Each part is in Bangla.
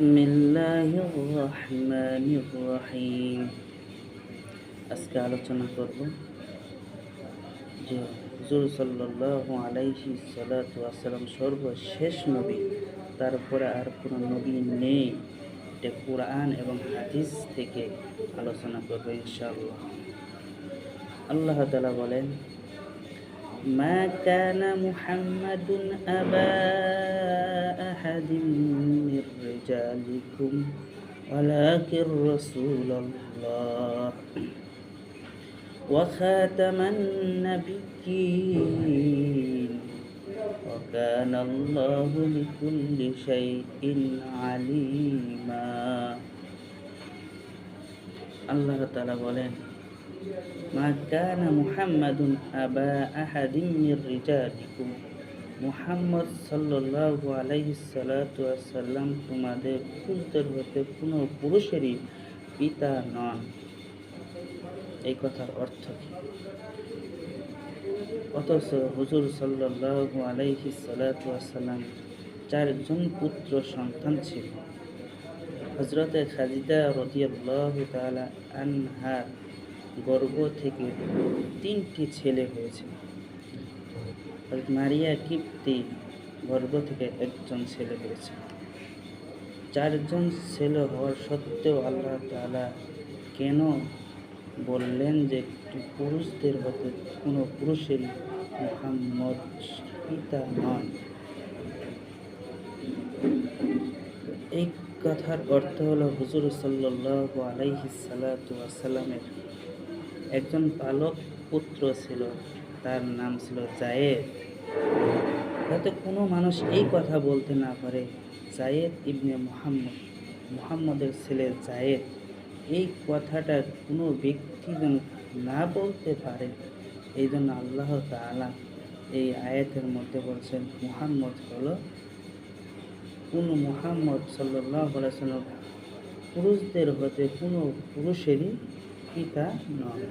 বিসমিল্লাহির রহমানির রহিম। আজকে আলোচনা করব যে হুজুর সাল্লাল্লাহু আলাইহি সাল্লাতু ওয়াসাল্লাম সর্বশেষ নবী, তারপরে আর কোনো নবী নেই। এটা কুরআন এবং হাদিস থেকে আলোচনা করব ইনশাআল্লাহ। আল্লাহ তাআলা বলেন, মা কানা মুহাম্মাদুন আবা আহাদিন মির রিজালিকুম ওয়ালাকির রাসূলুল্লাহ ওয়া খাতামান নাবিয়্যিন ওয়া কানা আল্লাহু বিকুল্লি শাইইন আলিমা। আল্লাহ তাআলা বলেন, মা কানা মুহাম্মাদুন আবা আহাদিন মির রিজালিকুম, মুহাম্মদ সাল্লাল্লাহু আলাইহি সাল্লাতু ওয়াসাল্লাম তোমাদের পুরুষদের হতে কোনো পুরুষেরই পিতা নন। এই কথার অর্থ কি? অথচ হুজুর সাল্লাল্লাহু আলাইহি সাল্লাতু ওয়াসাল্লাম চারজন পুত্র সন্তান ছিল। হযরতে খাদিজা রাদিয়াল্লাহু তাআলা আনহার গর্ভ থেকে 3টি ছেলে হয়েছে। হযরত মারিয়া কিপ্তি গর্ভ থেকে একজন ছেলে হয়েছে। 4জন ছেলে হওয়ার সত্ত্বেও আল্লাহ তাআলা কেন বললেন যে পুরুষদের হতে কোনো পুরুষের মুহাম্মদ পিতা নন? এই কথার অর্থ হলো, হুজুর সাল্লাল্লাহু আলাইহি সাল্লাতু ওয়াসাল্লামের একজন পালক পুত্র ছিল, তার নাম ছিল যায়েদ। যাতে কোনো মানুষ এই কথা বলতে না পারে যায়েদ ইবনে মুহাম্মদের ছেলে যায়েদ, এই কথাটা কোনো ব্যক্তি যেন না বলতে পারে, এই জন্য আল্লাহ তাআলা এই আয়াতের মধ্যে বলছেন মুহাম্মদ হলো কোনো মুহাম্মদ সাল্লাল্লাহু আলাইহি ওয়াসাল্লাম পুরুষদের হতে কোনো পুরুষেরই পিতা নন।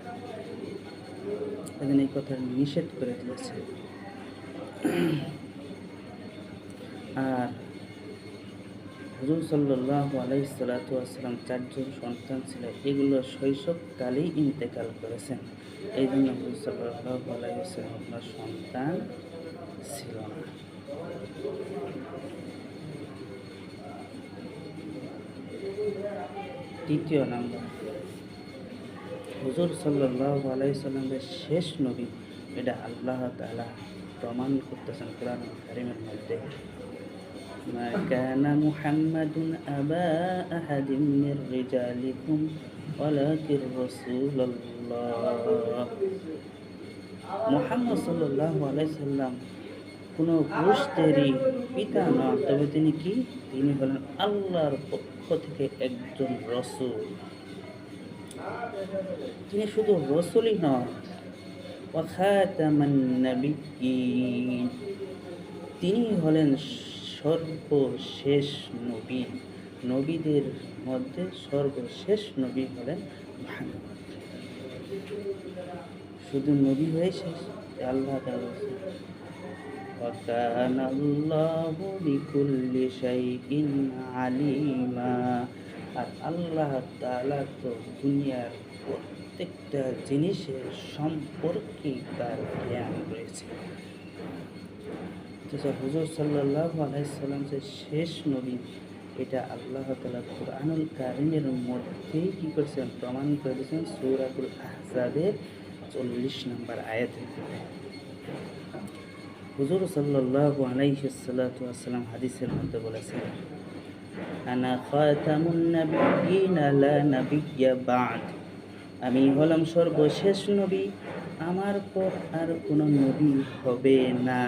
এই কথা নিষেধ করে দিয়েছে। আর হুজুর সাল্লাল্লাহু আলাইহি সাল্লাতু ওয়াসাল্লাম 4জন সন্তান ছিল, এগুলো শৈশবকালেই ইন্তেকাল করেছেন। এই জন্য হুজুর সাল্লাল্লাহু আলাইহি ওয়াসাল্লাম আপনার সন্তান ছিল না। দ্বিতীয় নাম্বার, হুজুর সাল্লাল্লাহু আলাইহি সাল্লামের শেষ নবী, এটা আল্লাহ তাআলা প্রমাণ করতেছেন কোরআন কারীমের মধ্যে, মা কানা মুহাম্মাদুন আবা আহাদিন মির রিজালিকুম ওয়ালাকির রাসূলুল্লাহ। মুহাম্মদ সাল্লাল্লাহু আলাইহি সাল্লাম কোনো পুরুষদেরই পিতা নন, তবে তিনি কি? তিনি হলেন আল্লাহর পক্ষ থেকে একজন রাসূল। তিনি শুধু রাসূলই নন, ওয়া খাতামান নাবিয়্যিন, তিনি হলেন সর্বশেষ নবী। নবীদের মধ্যে সর্বশেষ নবী হলেন মুহাম্মদ। শুধু নবী হয়ে শেষ? আল্লাহ তাআলা বলেছেন, ওয়া কানা আল্লাহু বিকুল্লি শাইইন আলিমা। আর আল্লাহ তাআলা তো দুনিয়ার প্রত্যেকটা জিনিসের সম্পর্কে তার জ্ঞান রয়েছে। হুজুর সাল্লাল্লাহু আলাইহি সাল্লাম যে শেষ নবী, এটা আল্লাহ তাআলা কুরআনুল কারীমের মধ্যেই কি করেছেন? প্রমাণ করে দিয়েছেন সূরাতুল আহজাবের 40 নম্বর আয়াতে। হুজুর সাল্লাল্লাহু আলাইহি সাল্লাতু ওয়াসাল্লাম হাদিসের মধ্যে বলেছেন, আনা খাতামুন নাবিয়্যিন লা নাবিয়্যা বা'দ, আমি হলাম সর্বশেষ নবী, আমার পর আর কোনো নবী হবে না।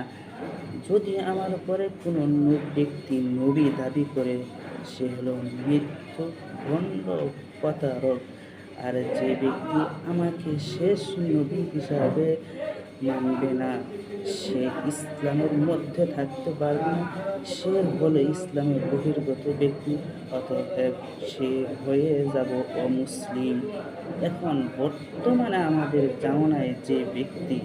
যদি আমার পরে কোনো ব্যক্তি নবী দাবি করে, সে হলো মিথ্যুক, ভণ্ড, প্রতারক। আর যে ব্যক্তি আমাকে শেষ নবী হিসাবে মানবে না, সে ইসলামের মধ্যে থাকতে পারবে না, সে হলো ইসলামের বহির্গত ব্যক্তি, অতএব সে হয়ে যাব অমুসলিম। এখন বর্তমানে আমাদের জামানায় যে ব্যক্তি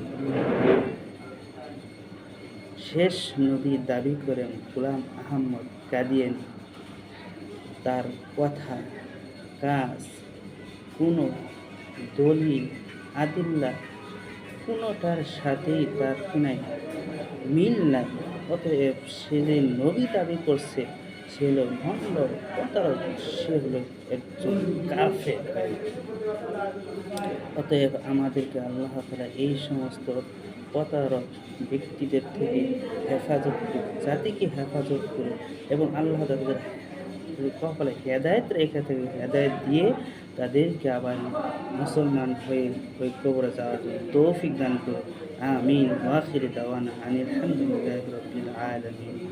শেষ নবী দাবি করেন, গোলাম আহমদ কাদিয়ানী, তার কথা, কাজ, কোনো দলিল, আদিল্লা কোনোটার সাথেই তার কি নাই, মিল নাই। অতএব সে যে নবী দাবি করছে সে হলো ভণ্ড, প্রতারক, সে হলো একজন কাফের। অতএব আমাদেরকে আল্লাহ তাআলা এই সমস্ত প্রতারক ব্যক্তিদের থেকে হেফাজত করুন, জাতিকে হেফাজত করুন এবং আল্লাহ তাদের কপালে হেদায়েত রেখে থেকে হেদায়েত দিয়ে তাদেরকে আবার মুসলমান হয়ে কবরে যাওয়ার জন্য তৌফিক দান করুন। আমিন। ওয়া আখিরু দাওয়ানা আনিল হামদুলিল্লাহি রাব্বিল আলামিন।